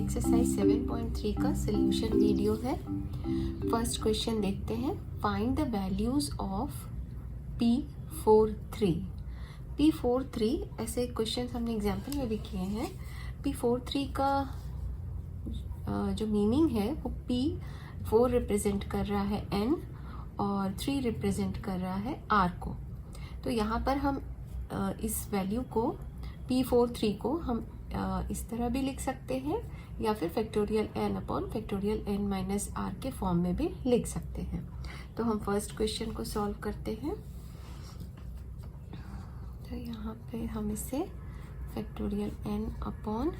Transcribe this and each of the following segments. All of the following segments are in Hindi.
एक्सरसाइज 7.3 का सोल्यूशन वीडियो है। फर्स्ट क्वेश्चन देखते हैं। Find the values of P43। P43 ऐसे क्वेश्चन हमने एग्जाम्पल में भी किए हैं। P43 का जो मीनिंग है वो P4 रिप्रेजेंट कर रहा है N और 3 रिप्रेजेंट कर रहा है R को। तो यहाँ पर हम इस वैल्यू को P43 को हम इस तरह भी लिख सकते हैं या फिर factorial n upon factorial n minus r के फॉर्म में भी लिख सकते हैं। तो हम फर्स्ट क्वेश्चन को सॉल्व करते हैं। तो यहाँ पे हम इसे factorial n upon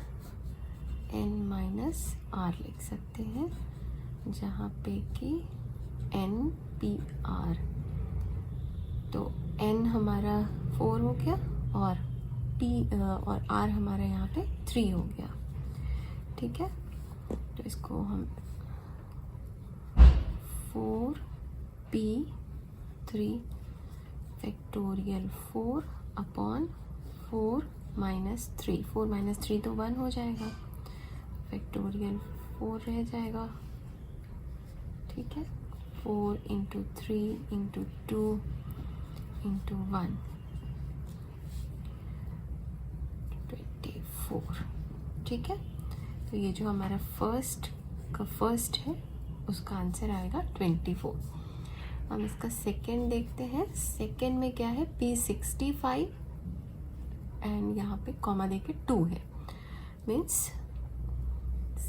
n minus r लिख सकते हैं, जहाँ पे कि n p r। तो n हमारा 4 हो गया और p और r हमारा यहाँ पे 3 हो गया। ठीक है, तो इसको हम 4p3 factorial 4 upon 4 minus 3। 4 minus 3 तो 1 हो जाएगा, फैक्टोरियल 4 रह जाएगा। ठीक है, 4 इंटू 3 इंटू 2 इंटू 1 24। ठीक है, तो ये जो हमारा फर्स्ट है उसका आंसर आएगा 24। हम इसका सेकंड देखते हैं। सेकंड में क्या है, P65 एंड यहाँ पे कॉमा देके 2 है, means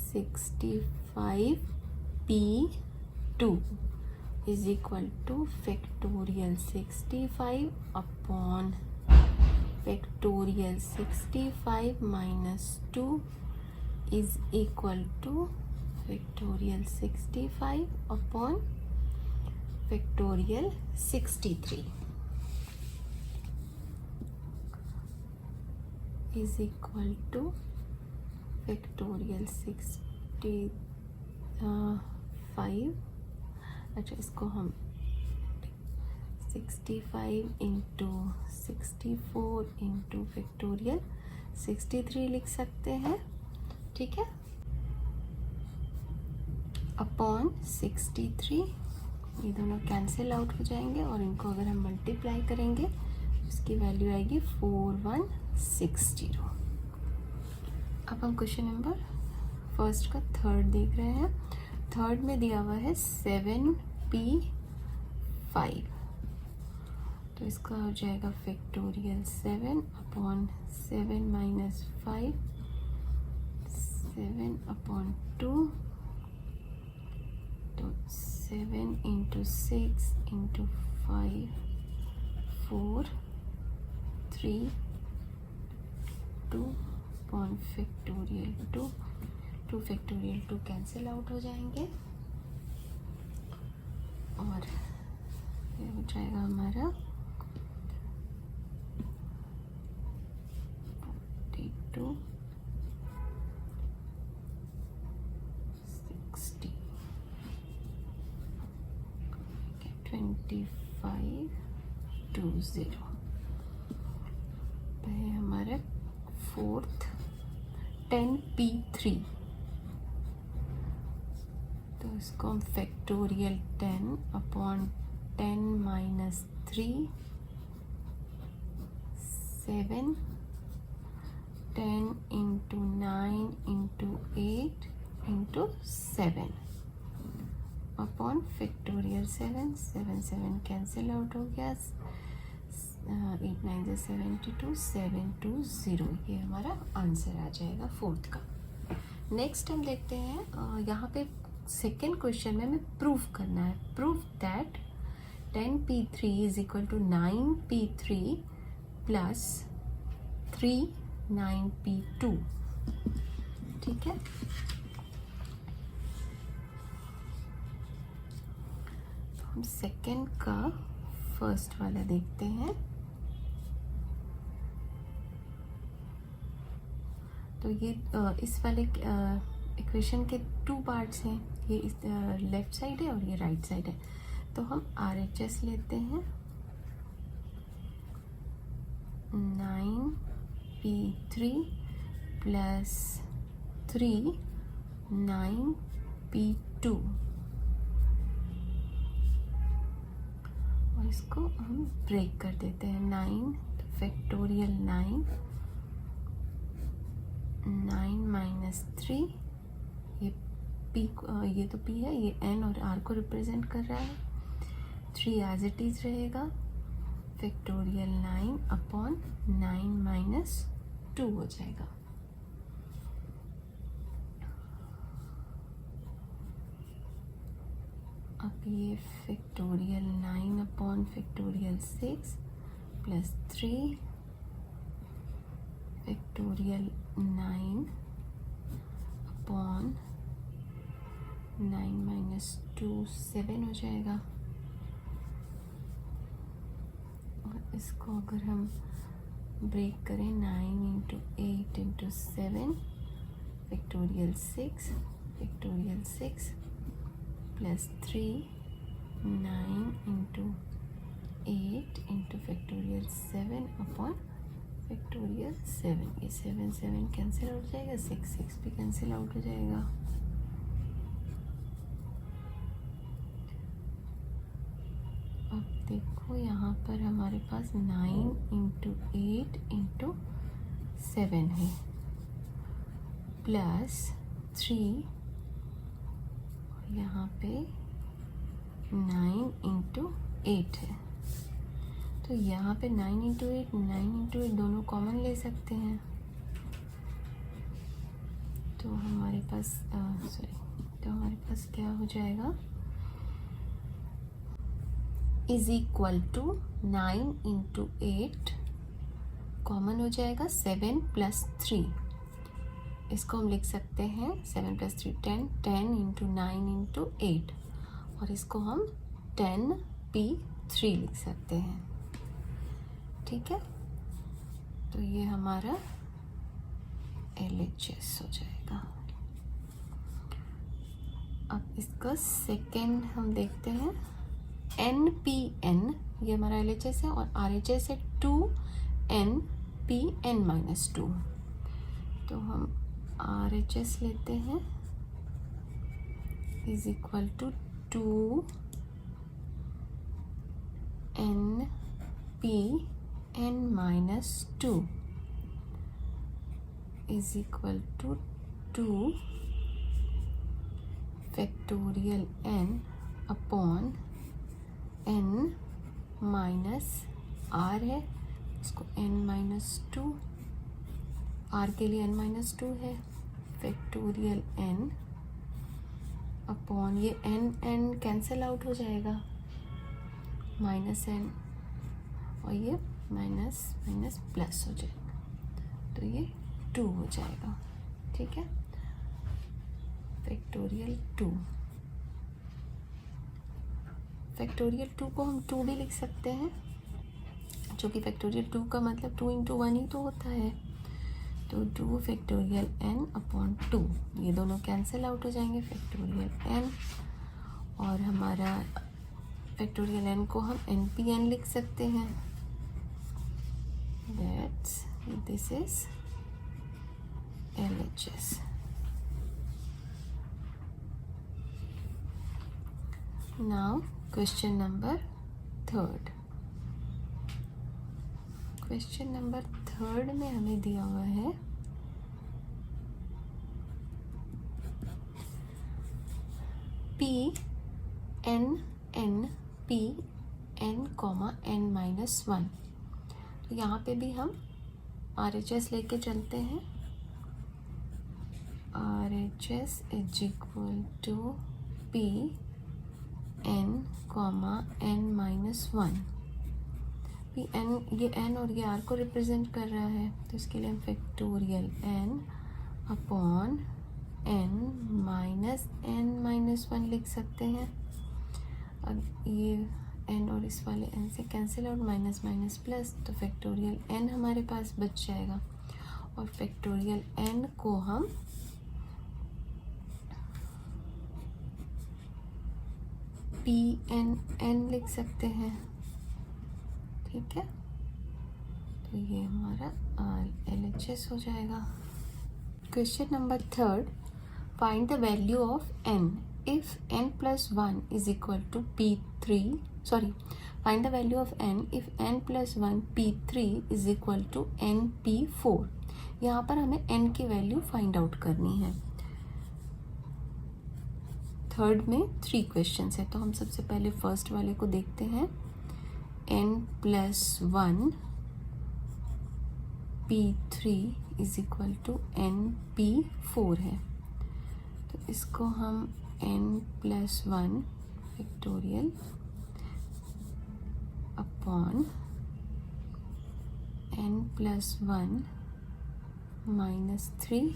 65P2 is equal to factorial 65 upon factorial 65 minus 2 is equal to factorial 65 upon factorial 63 is equal to factorial 65। अच्छा, इसको हम 65 इंटू 64 इंटू फैक्टोरियल 63 लिख सकते हैं। ठीक है, अपॉन 63, ये दोनों कैंसिल आउट हो जाएंगे और इनको अगर हम मल्टीप्लाई करेंगे उसकी वैल्यू आएगी 4160। अब हम क्वेश्चन नंबर फर्स्ट का थर्ड देख रहे हैं। थर्ड में दिया हुआ है 7p5, तो इसका हो जाएगा फैक्टोरियल 7 अपॉन 7 माइनस 5, 7 अपॉन 2, तो 7 into 6 into 5 4 3 2 upon factorial 2 factorial 2 cancel out हो जाएंगे और ये हो जाएगा हमारा 42 60 25 20। है हमारा फोर्थ 10p3, तो इसको हम factorial 10 upon 10 minus 3 7 10 into 9 into 8 into 7 upon factorial 7 7 cancel out हो गया, 8 9 72 720। ये हमारा आंसर आ जाएगा फोर्थ का। नेक्स्ट हम देखते हैं, यहाँ पे सेकेंड क्वेश्चन में हमें प्रूफ करना है। Proof that 10p3 is equal to 9p3 plus 3 9p2। ठीक है, तो हम सेकेंड का फर्स्ट वाला देखते हैं। तो ये इस वाले इक्वेशन के 2 पार्ट्स हैं, ये इस लेफ्ट साइड है और ये राइट साइड है। तो हम RHS लेते हैं, 9p3 प्लस 3 9p2 और इसको हम ब्रेक कर देते हैं। 9 फैक्टोरियल 9 माइनस 3, ये p ये तो p है, ये n और r को रिप्रेजेंट कर रहा है। 3 एज इट इज रहेगा, फैक्टोरियल 9 अपॉन 9 माइनस 2 हो जाएगा। अब ये factorial 9 upon factorial 6 plus 3 factorial 9 upon 9 minus 2 7 हो जाएगा। और इसको अगर हम ब्रेक करें 9 into 8 into 7 factorial 6 plus 3 9 into 8 into factorial 7 upon factorial 7। ये 7 कैंसिल आउट हो जाएगा, 6 भी कैंसिल आउट हो जाएगा। अब देखो यहाँ पर हमारे पास 9 इंटू 8 इंटू 7 है प्लस 3, यहाँ पे 9 इंटू 8 है, तो यहाँ पे 9 इंटू 8 दोनों कॉमन ले सकते हैं। तो हमारे पास क्या हो जाएगा, is equal to 9 into 8 common हो जाएगा 7 प्लस 3। इसको हम लिख सकते हैं 7 प्लस 3 10 इंटू 9 इंटू 8, और इसको हम 10p3 लिख सकते हैं। ठीक है, तो ये हमारा LHS हो जाएगा। अब इसका सेकेंड हम देखते हैं, NPN ये हमारा LHS है और RHS है 2NPN माइनस 2। तो हम RHS लेते हैं, is equal to 2NPN minus 2 is equal to 2 factorial n upon n minus r है, इसको n माइनस 2, r के लिए n माइनस 2 है, फैक्टोरियल n अपॉन ये n कैंसिल आउट हो जाएगा, माइनस n और ये माइनस प्लस हो जाएगा, तो ये 2 हो जाएगा। ठीक है, फैक्टोरियल 2 को हम 2 भी लिख सकते हैं, जो कि फैक्टोरियल 2 का मतलब 2 इंटू 1 ही तो होता है। तो 2 फैक्टोरियल n अपॉन 2, ये दोनों कैंसिल आउट हो जाएंगे, फैक्टोरियल n, और हमारा फैक्टोरियल n को हम NPN लिख सकते हैं, this is LHS। Now question number 3। Question number 3 में हमें दिया हुआ है P n माइनस 1। तो यहाँ पे भी हम RHS लेके चलते हैं, RHS is equal to P n minus 1। ये n और ये r को रिप्रेजेंट कर रहा है, तो इसके लिए हम factorial n upon n minus 1 लिख सकते हैं। अब ये n और इस वाले n से कैंसिल आउट, माइनस प्लस, तो फैक्टोरियल n हमारे पास बच जाएगा, और फैक्टोरियल n को हम Pn लिख सकते हैं। ठीक है, तो ये हमारा LHS हो जाएगा। Question number 3, find the value of n if n plus 1 is equal to p3, sorry, find the value of n if n plus 1 p3 is equal to n p4. यहाँ पर हमें n की वैल्यू फाइंड आउट करनी है। थर्ड में 3 क्वेश्चंस है, तो हम सबसे पहले फर्स्ट वाले को देखते हैं। n plus 1 p3 is equal to n p4 है, तो इसको हम n plus 1 factorial upon n plus 1 minus 3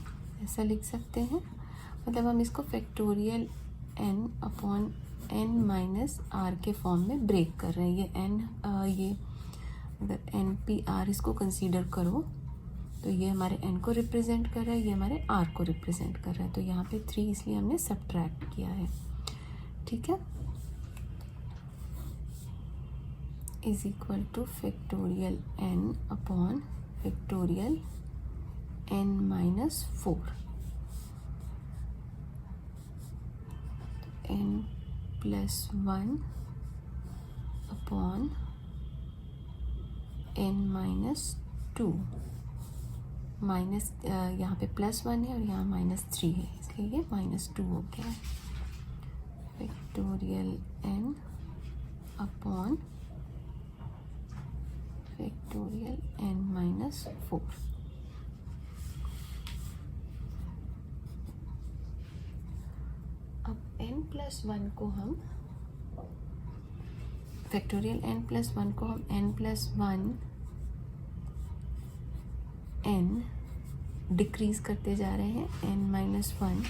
ऐसा लिख सकते हैं। मतलब हम इसको factorial n upon n minus r के फॉर्म में ब्रेक कर रहे हैं। ये n ये अगर n p r इसको कंसीडर करो तो ये हमारे n को रिप्रेजेंट कर रहा है, ये हमारे r को रिप्रेजेंट कर रहा है। तो यहाँ पे 3 इसलिए हमने सब्ट्रैक्ट किया है। ठीक है, is equal to factorial n upon factorial n minus 4। n plus 1 upon n minus 2, minus यहाँ पे प्लस 1 है और यहाँ माइनस 3 है, इसलिए ये माइनस 2 हो गया है। Factorial n upon factorial n minus 4। अब n प्लस 1 को हम फैक्टोरियल n प्लस 1 को हम n प्लस 1 n डिक्रीज करते जा रहे हैं, n minus 1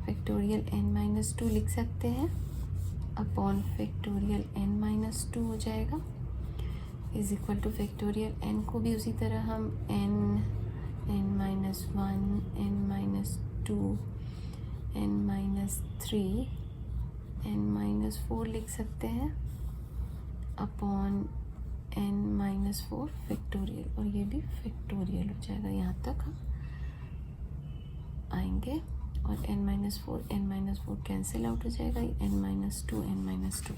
factorial n minus 2 लिख सकते हैं अपॉन फैक्टोरियल n माइनस 2 हो जाएगा, is equal to factorial n को भी उसी तरह हम n minus 1 n minus 2 n minus 3 n minus 4 लिख सकते हैं अपॉन n माइनस 4 फैक्टोरियल, और ये भी फैक्टोरियल हो जाएगा। यहाँ तक हम आएंगे और n माइनस 4 कैंसिल आउट हो जाएगा, n माइनस 2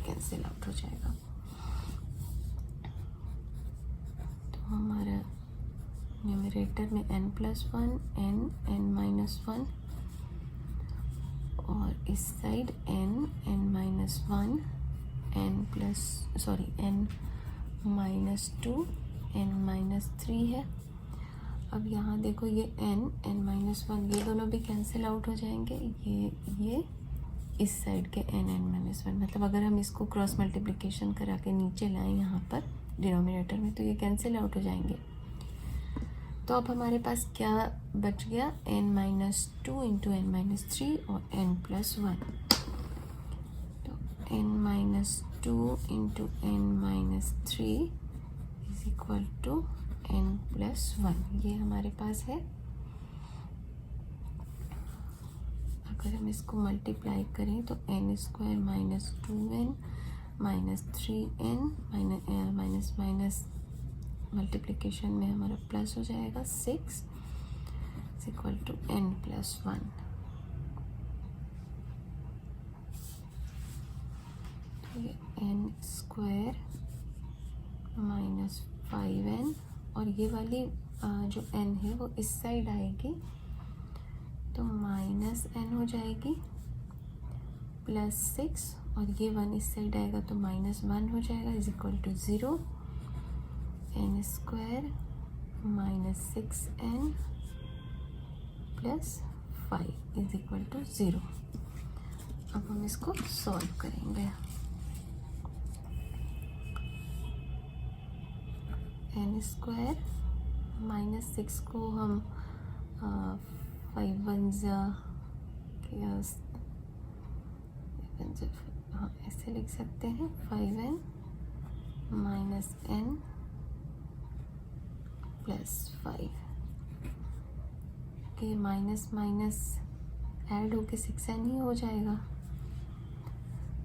कैंसिल आउट हो जाएगा। तो हमारा न्यूमरेटर में n प्लस 1 n माइनस 1 और इस side n minus 1 n minus 2 n minus 3 है। अब यहाँ देखो ये n माइनस 1 ये दोनों भी कैंसिल आउट हो जाएंगे, ये इस साइड के n माइनस 1, मतलब अगर हम इसको क्रॉस मल्टीप्लिकेशन करा के नीचे लाएं यहाँ पर डिनोमिनेटर में तो ये कैंसिल आउट हो जाएंगे। तो अब हमारे पास क्या बच गया, n minus 2 into n minus 3 और n प्लस 1। तो n minus 2 into n minus 3 is equal to n plus 1, ये हमारे पास है। अगर हम इसको मल्टीप्लाई करें तो n square minus 2n minus 3n minus minus multiplication में हमारा प्लस हो जाएगा 6 is equal to n plus 1। तो ये n स्क्वायर माइनस 5n और ये वाली जो n है वो इस साइड आएगी तो माइनस n हो जाएगी प्लस 6 और ये 1 इस साइड आएगा तो माइनस 1 हो जाएगा is equal to 0। n square minus 6n plus 5 is equal to 0। अब हम इसको सॉल्व करेंगे। n स्क्वायर माइनस 6 को हम 5 1 हाँ ऐसे लिख सकते हैं 5n माइनस n प्लस 5 के माइनस माइनस ऐड होके 6n ही हो जाएगा।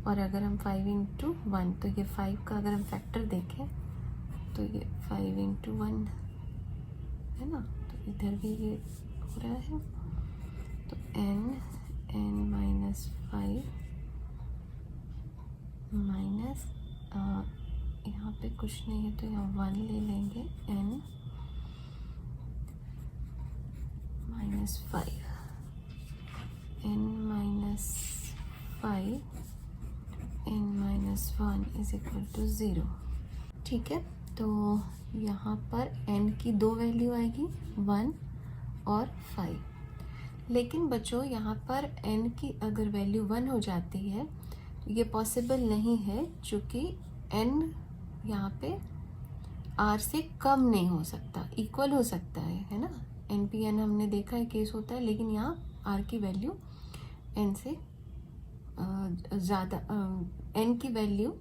और अगर हम 5 इंटू 1 तो ये 5 का अगर हम फैक्टर देखें तो ये 5 इंटू 1 है ना, तो इधर भी ये हो रहा है। तो n n माइनस 5 माइनस यहाँ पे कुछ नहीं है तो यहाँ 1 ले लेंगे, n minus 5 n minus 5 n minus 1 is equal to 0। ठीक है, तो यहाँ पर n की दो वैल्यू आएगी 1 और 5। लेकिन बच्चों यहाँ पर n की अगर वैल्यू 1 हो जाती है तो ये पॉसिबल नहीं है, क्योंकि n यहाँ पे r से कम नहीं हो सकता, इक्वल हो सकता है ना। NPN हमने देखा है केस होता है, लेकिन यहाँ r की वैल्यू n से ज़्यादा, n की वैल्यू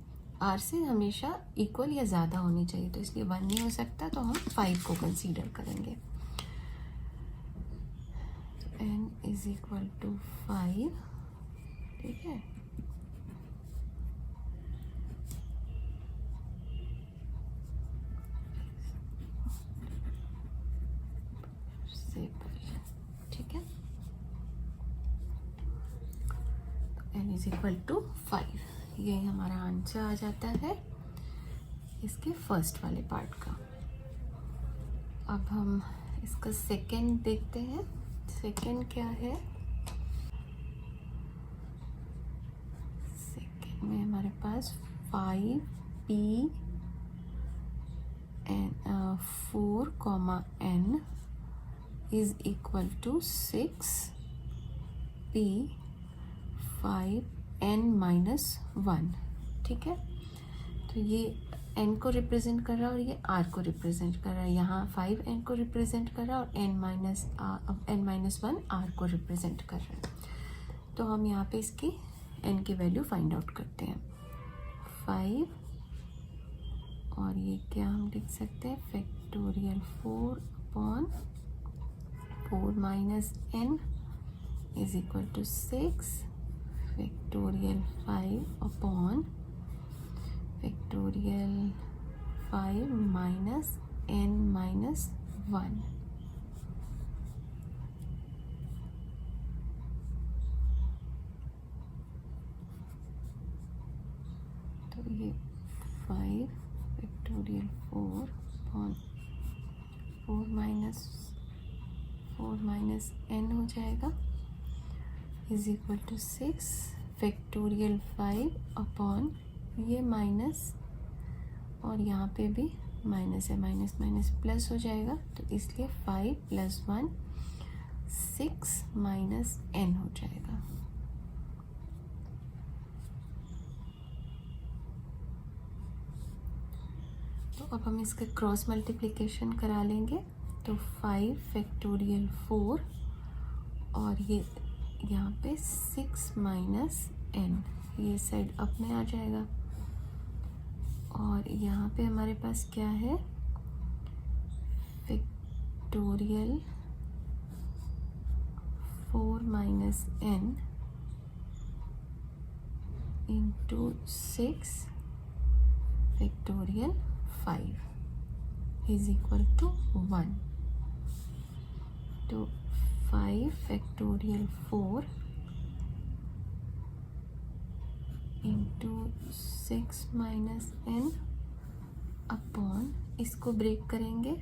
r से हमेशा इक्वल या ज़्यादा होनी चाहिए, तो इसलिए 1 नहीं हो सकता, तो हम 5 को कंसीडर करेंगे। तो n इज इक्वल टू 5। ठीक है, ठीक है, तो n इज इक्वल टू 5, ये हमारा आंसर आ जाता है इसके फर्स्ट वाले पार्ट का। अब हम इसका सेकंड देखते हैं। सेकंड क्या है? सेकंड में हमारे पास 5p and 4, n is equal to 6p 5 n minus 1। ठीक है, तो ये n को रिप्रेजेंट कर रहा है और ये r को रिप्रेजेंट कर रहा है। यहाँ 5 n को रिप्रेजेंट कर रहा है और n माइनस 1 r को रिप्रेजेंट कर रहा है। तो हम यहाँ पे इसकी n की वैल्यू फाइंड आउट करते हैं। 5 और ये क्या हम लिख सकते हैं, factorial 4 minus n is equal to 6 factorial 5 upon factorial 5 minus n minus 1। तो ये 5 फैक्टोरियल 4 अपॉन 4 माइनस n हो जाएगा is equal to 6 factorial 5 upon ये माइनस और यहाँ पे भी माइनस है, माइनस माइनस प्लस हो जाएगा, तो इसलिए 5 प्लस 1 6 माइनस n हो जाएगा। तो अब हम इसका क्रॉस मल्टीप्लिकेशन करा लेंगे। तो 5 फैक्टोरियल 4 और ये यहाँ पे 6 माइनस n, ये साइड अप में आ जाएगा और यहाँ पे हमारे पास क्या है, factorial 4 minus n into 6 factorial 5 is equal to 1। तो 5 factorial 4 into 6 minus n upon, इसको ब्रेक करेंगे,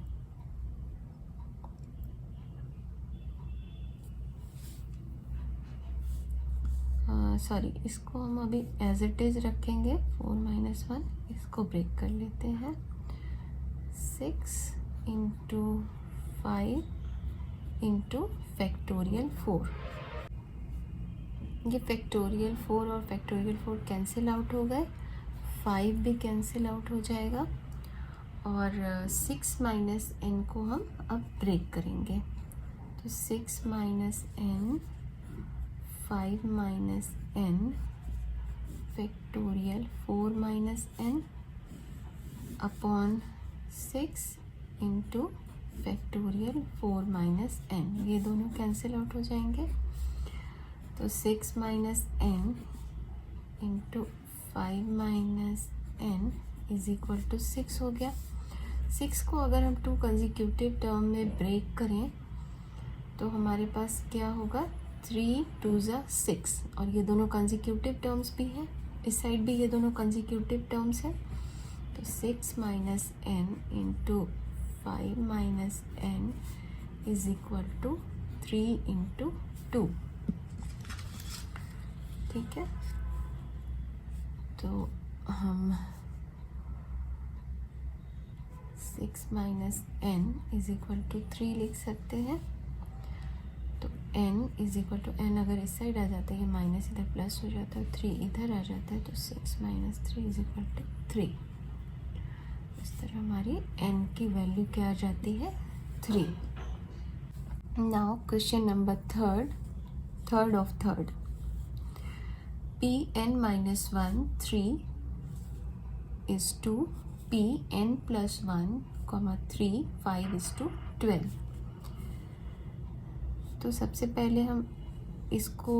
सॉरी इसको हम अभी एज इट इज रखेंगे 4 माइनस 1, इसको ब्रेक कर लेते हैं। 6 इंटू 5 इंटू फैक्टोरियल 4, ये फैक्टोरियल 4 और फैक्टोरियल 4 कैंसिल आउट हो गए, 5 भी कैंसिल आउट हो जाएगा और 6 माइनस n को हम अब ब्रेक करेंगे। तो 6 minus n 5 minus n factorial 4 minus n upon 6 into factorial 4 minus n, ये दोनों कैंसिल आउट हो जाएंगे। तो 6 minus n into 5 minus n is equal to 6 हो गया। 6 को अगर हम 2 कंसेक्यूटिव टर्म में ब्रेक करें तो हमारे पास क्या होगा, 3 2 ज़ा 6 और ये दोनों कंसेक्यूटिव टर्म्स भी हैं, इस साइड भी ये दोनों कंसेक्यूटिव टर्म्स हैं। तो 6 minus n into 5 minus n is equal to 3 into 2। ठीक है, तो हम 6 minus n is equal to 3 लिख सकते हैं। तो n is equal to n अगर इस साइड आ जाता है, ये माइनस इधर प्लस हो जाता है, 3 इधर आ जाता है, तो 6 माइनस 3 इज इक्वल टू 3। इस तरह हमारी n की वैल्यू क्या आ जाती है, 3। Now question number third of third. Pn minus 1 3 is to Pn plus 1 3 5 is to 12। तो सबसे पहले हम इसको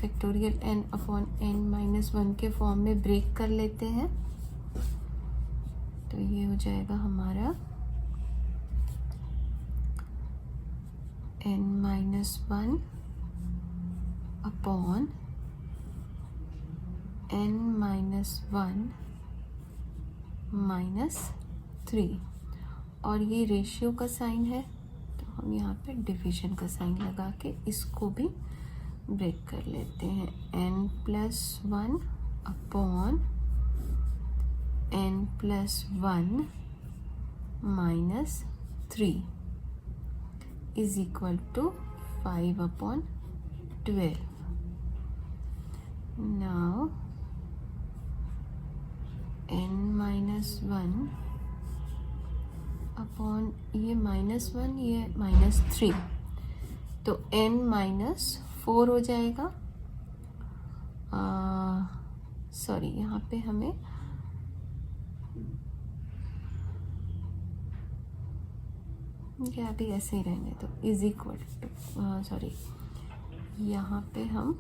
factorial n upon n minus 1 के फॉर्म में ब्रेक कर लेते हैं। तो ये हो जाएगा हमारा n minus 1 upon n minus 1 minus 3 और ये रेशियो का साइन है, तो हम यहाँ पे डिवीजन का साइन लगा के इसको भी ब्रेक कर लेते हैं। n plus 1 upon n plus 1 minus 3 is equal to 5 upon 12। Now n minus 1 upon ये माइनस 1, ये माइनस 3, तो n माइनस 4 हो जाएगा। सॉरी, यहाँ पे हमें क्या अभी ऐसे ही रहने तो इज इक्वल टू सॉरी, यहाँ पे हम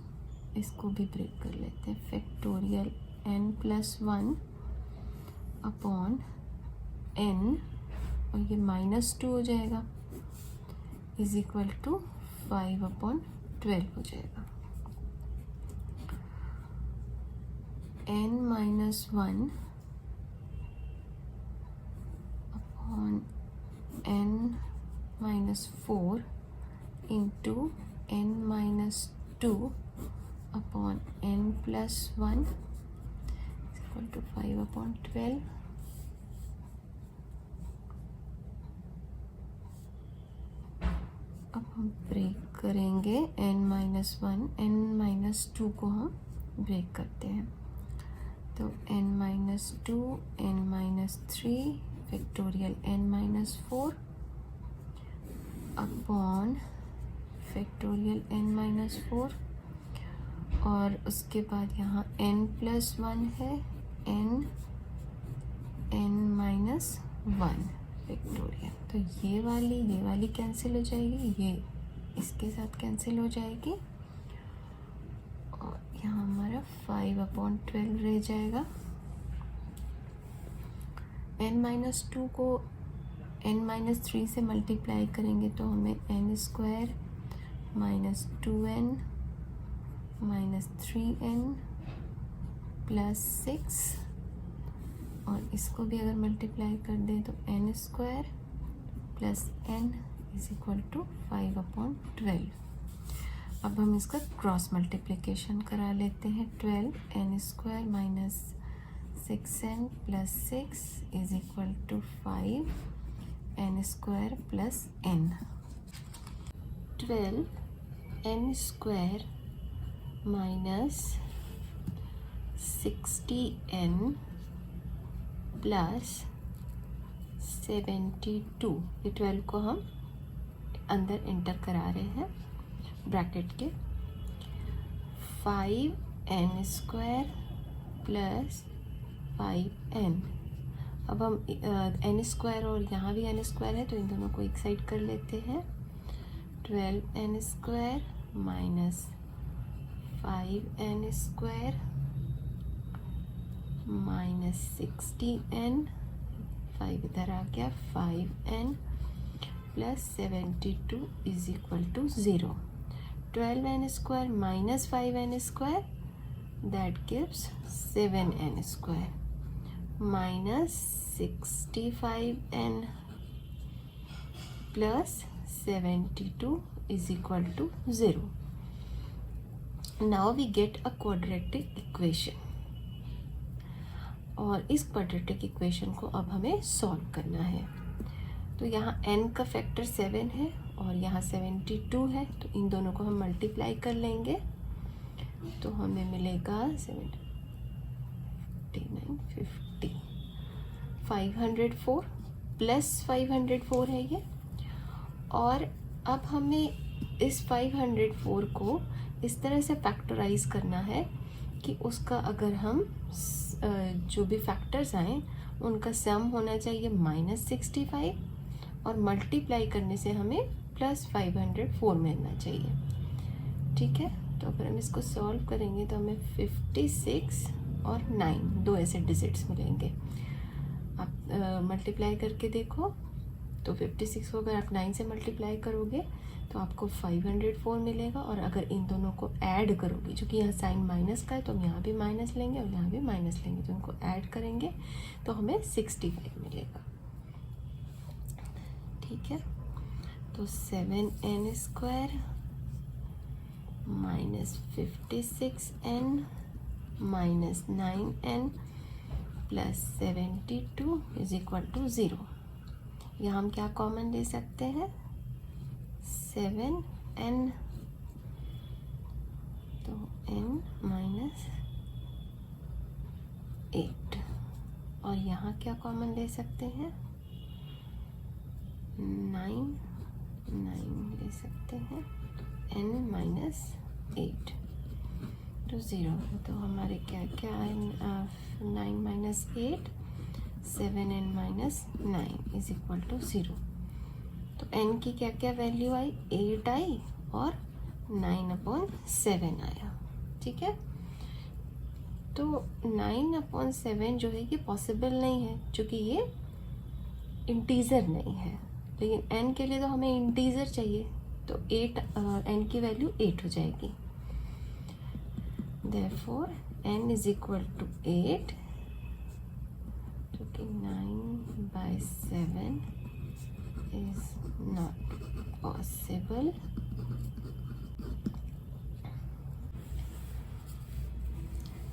इसको भी ब्रेक कर लेते हैं। Factorial n plus 1 upon n और ये माइनस 2 हो जाएगा इज इक्वल टू 5 अपॉन 12 हो जाएगा। n minus 1 upon n minus 4 into n minus 2 upon n plus 1 equal to 5 upon 12। अब हम ब्रेक करेंगे n माइनस 1, n माइनस 2 को हम ब्रेक करते हैं। तो n minus 2, n minus 3 factorial n minus 4 upon factorial n minus 4 और उसके बाद यहाँ n प्लस 1 है, n माइनस 1 फैक्टोरियल। तो ये वाली कैंसिल हो जाएगी, ये इसके साथ कैंसिल हो जाएगी और यहाँ हमारा 5 अपॉन 12 रह जाएगा। n माइनस 2 को n माइनस 3 से मल्टीप्लाई करेंगे तो हमें n square minus 2n minus 3n plus 6 और इसको भी अगर मल्टीप्लाई कर दें तो n square plus n is equal to 5 upon 12। अब हम इसका क्रॉस मल्टीप्लिकेशन करा लेते हैं। 12 n square minus 6n plus 6 is equal to 5 n square plus n। 12 n square minus 60n plus 72, ये 12 को हम अंदर इंटर करा रहे हैं ब्रैकेट के। 5n square plus 5n। अब हम n स्क्वायर और यहाँ भी n स्क्वायर है तो इन दोनों को एक साइड कर लेते हैं। 12n square minus 5n square minus 60n, 5 इधर आ गया, 5n plus 72 is equal to 0. 12n square minus 5n square, that gives 7n square, minus 65n plus 72 is equal to 0. Now we get a quadratic equation. और इस क्वाड्रेटिक इक्वेशन को अब हमें सॉल्व करना है. तो यहाँ n का फैक्टर 7 है और यहाँ 72 है, तो इन दोनों को हम मल्टीप्लाई कर लेंगे तो हमें मिलेगा 50 504 प्लस 504 है ये. और अब हमें इस 504 को इस तरह से फैक्टराइज करना है कि उसका अगर हम जो भी फैक्टर्स आए उनका सम होना चाहिए -65 और मल्टीप्लाई करने से हमें +504 मिलना चाहिए. ठीक है, तो अगर हम इसको सॉल्व करेंगे तो हमें 56 और 9 दो ऐसे डिजिट्स मिलेंगे. आप मल्टीप्लाई करके देखो तो 56 को अगर आप 9 से मल्टीप्लाई करोगे तो आपको 504 मिलेगा. और अगर इन दोनों को ऐड करोगे, जो कि यहाँ साइन माइनस का है, तो हम यहाँ भी माइनस लेंगे और यहाँ भी माइनस लेंगे, तो इनको ऐड करेंगे तो हमें 65 मिलेगा. ठीक है, तो 7n square minus 56n minus 9n plus 72 is equal to 0. यहाँ हम क्या कॉमन ले सकते हैं? 7n, तो n माइनस 8. और यहाँ क्या कॉमन ले सकते हैं? 9 ले सकते हैं, n माइनस 8 तो 0. तो हमारे क्या क्या है? 9 minus 8, 7n minus 9 is equal to 0. तो n की क्या क्या वैल्यू आई? 8 आई और 9/7 आया. ठीक है, तो 9/7 जो है ये पॉसिबल नहीं है क्योंकि ये इंटीजर नहीं है, लेकिन n के लिए तो हमें इंटीजर चाहिए, तो 8 n की वैल्यू 8 हो जाएगी. Therefore n is equal to 8, जो कि 9/7 is not possible.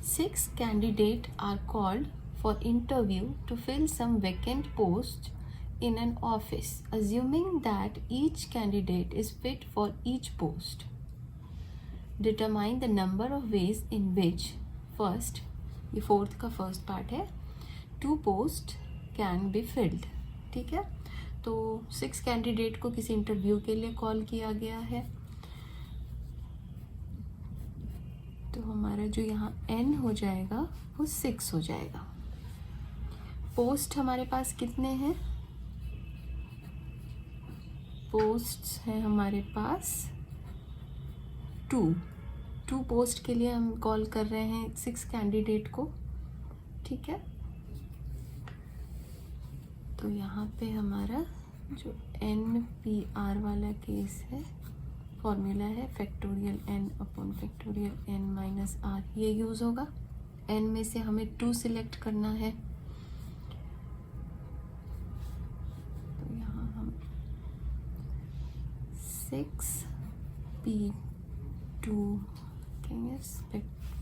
Six candidates are called for interview to fill some vacant posts in an office, assuming that each candidate is fit for each post. Determine the number of ways in which first, ये फोर्थ का फर्स्ट पार्ट है, 2 posts can be filled. ठीक है, तो 6 कैंडिडेट को किसी इंटरव्यू के लिए कॉल किया गया है. तो हमारा जो यहाँ n हो जाएगा वो 6 हो जाएगा. पोस्ट हमारे पास कितने हैं? पोस्ट्स हैं हमारे पास 2 पोस्ट के लिए हम कॉल कर रहे हैं 6 कैंडिडेट को. ठीक है, तो यहाँ पे हमारा जो NPR वाला केस है, फॉर्मूला है फैक्टोरियल n/फैक्टोरियल n - r, ये यूज़ होगा. n में से हमें 2 सिलेक्ट करना है, तो यहाँ हम 6p2 कहेंगे,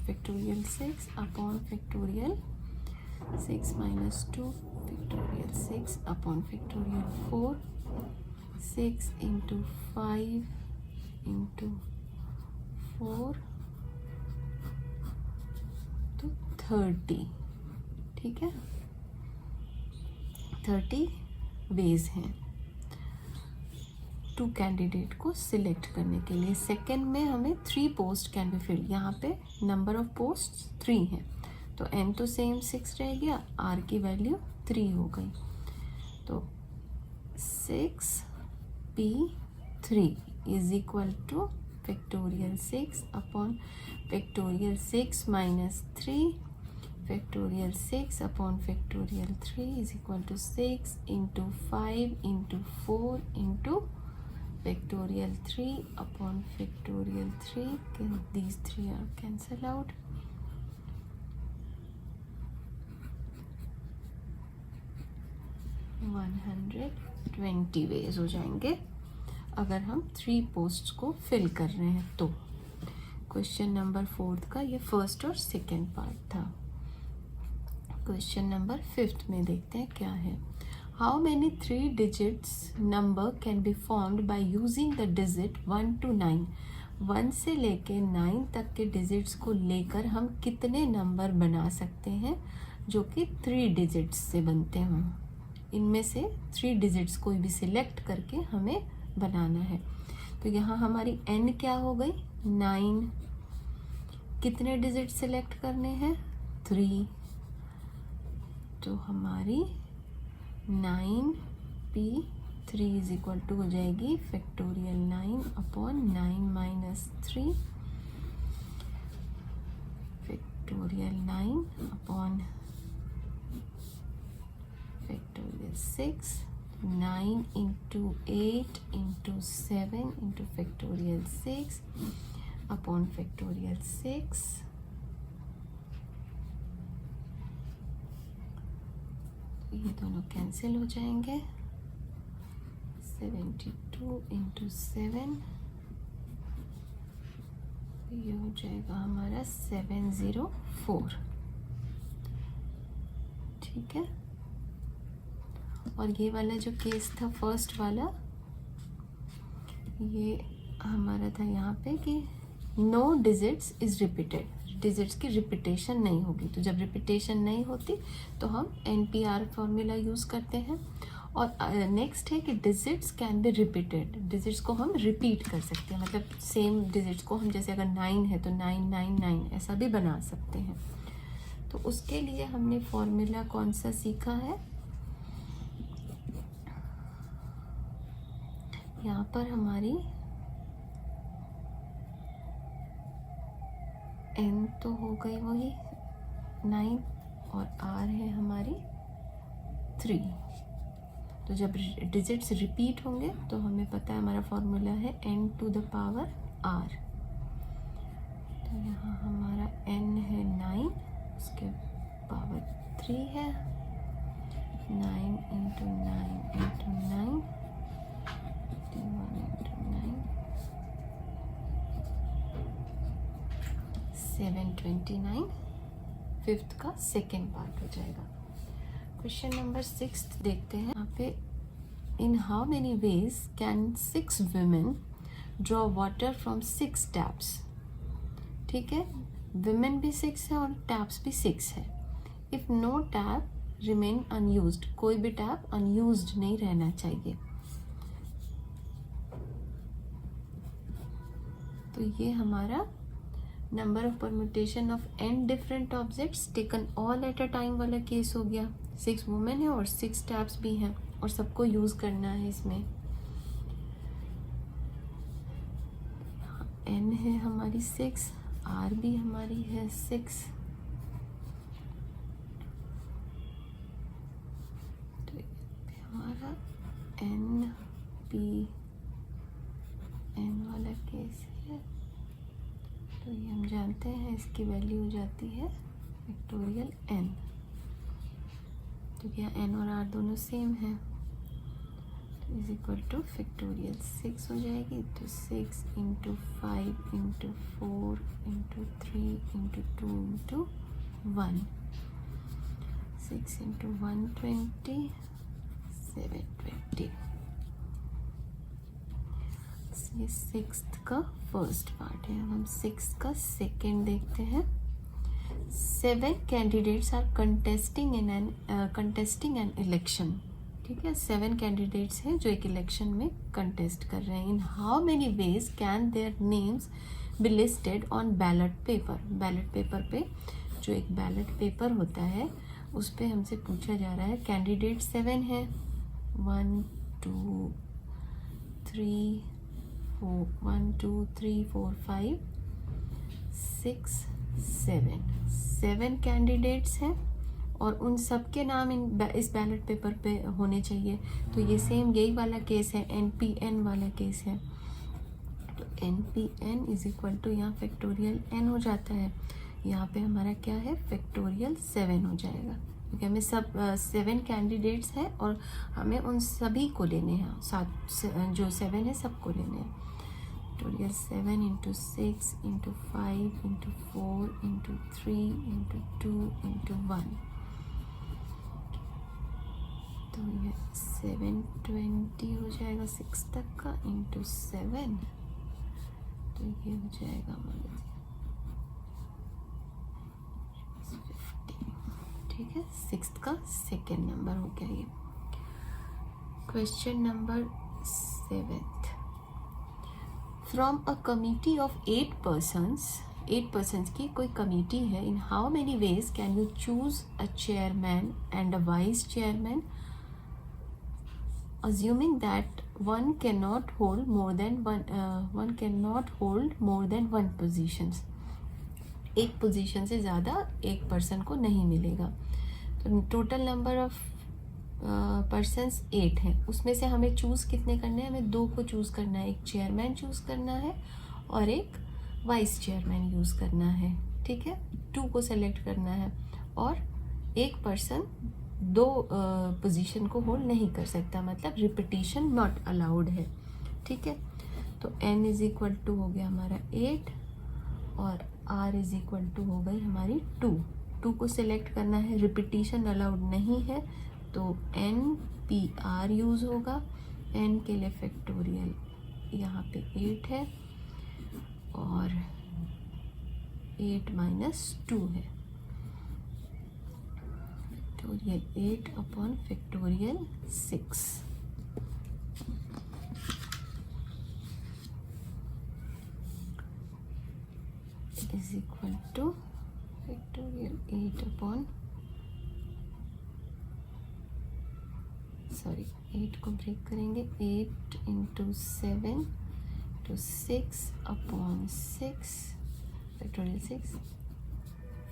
फैक्टोरियल 6/फैक्टोरियल 6 - 2 फैक्टोरियल 6/फैक्टोरियल 4, 6 × 5 × 4 तो 30. ठीक है, 30 वेज हैं 2 कैंडिडेट को सिलेक्ट करने के लिए. सेकेंड में हमें 3 पोस्ट कैन बी फिल्ड. यहाँ पे नंबर ऑफ पोस्ट 3 हैं, तो n तो सेम 6 रह गया, r की वैल्यू 3 हो गई. तो 6p3 is equal to factorial 6/फैक्टोरियल 6 - 3 factorial 6 upon factorial 3 is equal to 6 into 5 into 4 into factorial 3 upon factorial 3. These three are cancel out. One 120 ways हो जाएंगे अगर हम 3 पोस्ट्स को फिल कर रहे हैं तो। क्वेश्चन नंबर 4 का ये फर्स्ट और सेकेंड पार्ट था। क्वेश्चन नंबर 5 में देखते हैं क्या है। How many 3 digits number can be formed by using the digit 1 to 9। 1 से लेके 9 तक के डिजिट्स को लेकर हम कितने नंबर बना सकते हैं जो कि 3 डिजिट्स से बनते हों। इनमें से 3 डिजिट्स कोई भी सिलेक्ट करके हमें बनाना है। तो यहाँ हमारी n क्या हो गई 9। कितने डिजिट सिलेक्ट करने हैं 3। तो हमारी 9p3 इज इक्वल टू हो जाएगी factorial 9 upon 9 minus 3 factorial 9 upon factorial 6 9 into 8 into 7 into factorial 6 upon factorial 6 ये दोनों कैंसिल हो जाएंगे 72 into 7 ये हो जाएगा हमारा 704। ठीक है। और ये वाला जो केस था फर्स्ट वाला ये हमारा था यहाँ पे कि no digits is repeated. Digits की रिपीटेशन नहीं होगी। तो जब रिपीटेशन नहीं होती तो हम NPR फॉर्मूला यूज़ करते हैं। और नेक्स्ट है कि digits can be repeated. Digits को हम रिपीट कर सकते हैं, मतलब सेम डिजिट्स को हम जैसे अगर 9 है तो 999 ऐसा भी बना सकते हैं। तो उसके लिए हमने फॉर्मूला कौन सा सीखा है। यहाँ पर हमारी n तो हो गई वही 9 और r है हमारी 3। तो जब डिजिट्स रिपीट होंगे तो हमें पता है हमारा फॉर्मूला है n to the power r। तो यहाँ हमारा n है 9 उसके पावर 3 है 9 into 9 into 9 729 फिफ्थ का सेकेंड पार्ट हो जाएगा। क्वेश्चन नंबर 6 देखते हैं। यहाँ पे इन how many ways can 6 women draw water from 6 taps. ठीक है, वुमेन भी 6 है और टैप्स भी 6 है। If no tap remain unused, कोई भी टैप अनयूज्ड नहीं रहना चाहिए। तो ये हमारा number of permutation of n different objects taken all at a time वाला केस हो गया। 6 वुमेन है और 6 टैप्स भी हैं और सबको यूज करना है इसमें। n है हमारी 6, r भी हमारी है 6। तो हमारा n p n वाला केस है। तो ये हम जानते हैं इसकी वैल्यू हो जाती है फैक्टोरियल n। तो क्या n और r दोनों सेम है तो इज इक्वल टू फैक्टोरियल 6 हो जाएगी। तो 6 into 5 into 4 into 3 into 2 into 1 6 into 120 720। ये 6th का फर्स्ट पार्ट है। हम 6 का सेकेंड देखते हैं। 7 candidates are contesting an election. ठीक है, 7 कैंडिडेट्स हैं जो एक इलेक्शन में कंटेस्ट कर रहे हैं। इन how many ways can their names be listed on ballot paper. Ballot paper पे जो एक बैलेट पेपर होता है उस पे हमसे पूछा जा रहा है कैंडिडेट 7 है 1 2 3 4 1 2 3 4 5 6 7 7 कैंडिडेट्स हैं और उन सब के नाम इस बैलेट पेपर पे होने चाहिए। तो ये सेम यही वाला केस है, NPN वाला केस है। तो NPN इज इक्वल टू यहाँ फैक्टोरियल n हो जाता है, यहाँ पे हमारा क्या है फैक्टोरियल 7 हो जाएगा, क्योंकि हमें सब 7 कैंडिडेट्स हैं और हमें उन सभी को लेने हैं, सात जो 7 है सबको लेने हैं। Factorial 7 into 6 into 5 into 4 into 3 into 2 into 1, तो ये 720 हो जाएगा 6 तक का इंटू 7, तो ये हो जाएगा हमारा 50। ठीक है, 6 का सेकेंड नंबर हो गया ये। Question number 7, from a committee of 8 persons की कोई कमिटी है, इन how many ways can you choose a chairman and a vice chairman, assuming that one cannot hold more than one positions, एक पोजीशन से ज़्यादा एक पर्सन को नहीं मिलेगा। तो टोटल नंबर ऑफ पर्सन्स 8 हैं, उसमें से हमें चूज़ कितने करने हैं, हमें 2 को चूज़ करना है, एक चेयरमैन चूज़ करना है और एक वाइस चेयरमैन यूज़ करना है। ठीक है, 2 को सेलेक्ट करना है और एक पर्सन 2 पोजीशन को होल्ड नहीं कर सकता, मतलब रिपीटिशन नॉट अलाउड है। ठीक है, तो n इज इक्वल टू हो गया हमारा 8 और r इज इक्वल टू हो गई हमारी 2 को सिलेक्ट करना है, रिपीटिशन अलाउड नहीं है, तो NPR यूज़ होगा। n के लिए फैक्टोरियल यहाँ पे 8 है और 8 माइनस 2 है, factorial 8 upon factorial 6। Is equal to factorial 8 upon 8 को ब्रेक करेंगे, 8 into 7 to 6 upon 6 factorial 6,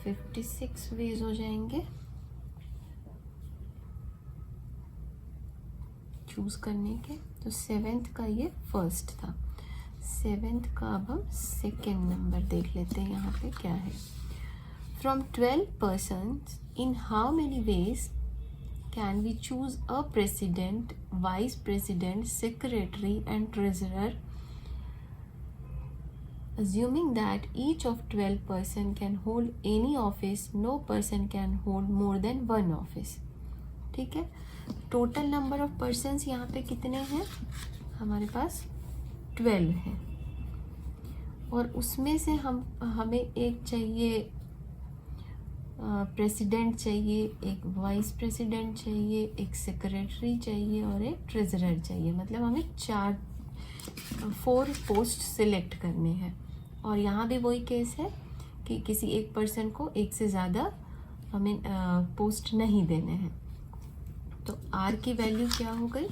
56 ways हो जाएंगे चूज करने के। तो 7th का ये फर्स्ट था, 7th का अब हम सेकेंड नंबर देख लेते हैं, यहाँ पे क्या है। From 12 persons in how many ways can we choose a president, vice president, secretary and treasurer, assuming that each of 12 person can hold any office, no person can hold more than one office। ठीक है, टोटल नंबर ऑफ पर्सन्स यहाँ पे कितने हैं, हमारे पास 12 हैं और उसमें से हमें एक चाहिए प्रेसिडेंट चाहिए, एक वाइस प्रेसिडेंट चाहिए, एक सेक्रेटरी चाहिए और एक ट्रेजरर चाहिए, मतलब हमें 4 पोस्ट सिलेक्ट करने हैं। और यहाँ भी वही केस है कि किसी एक पर्सन को एक से ज़्यादा हमें पोस्ट नहीं देने हैं। तो R की वैल्यू क्या हो गई,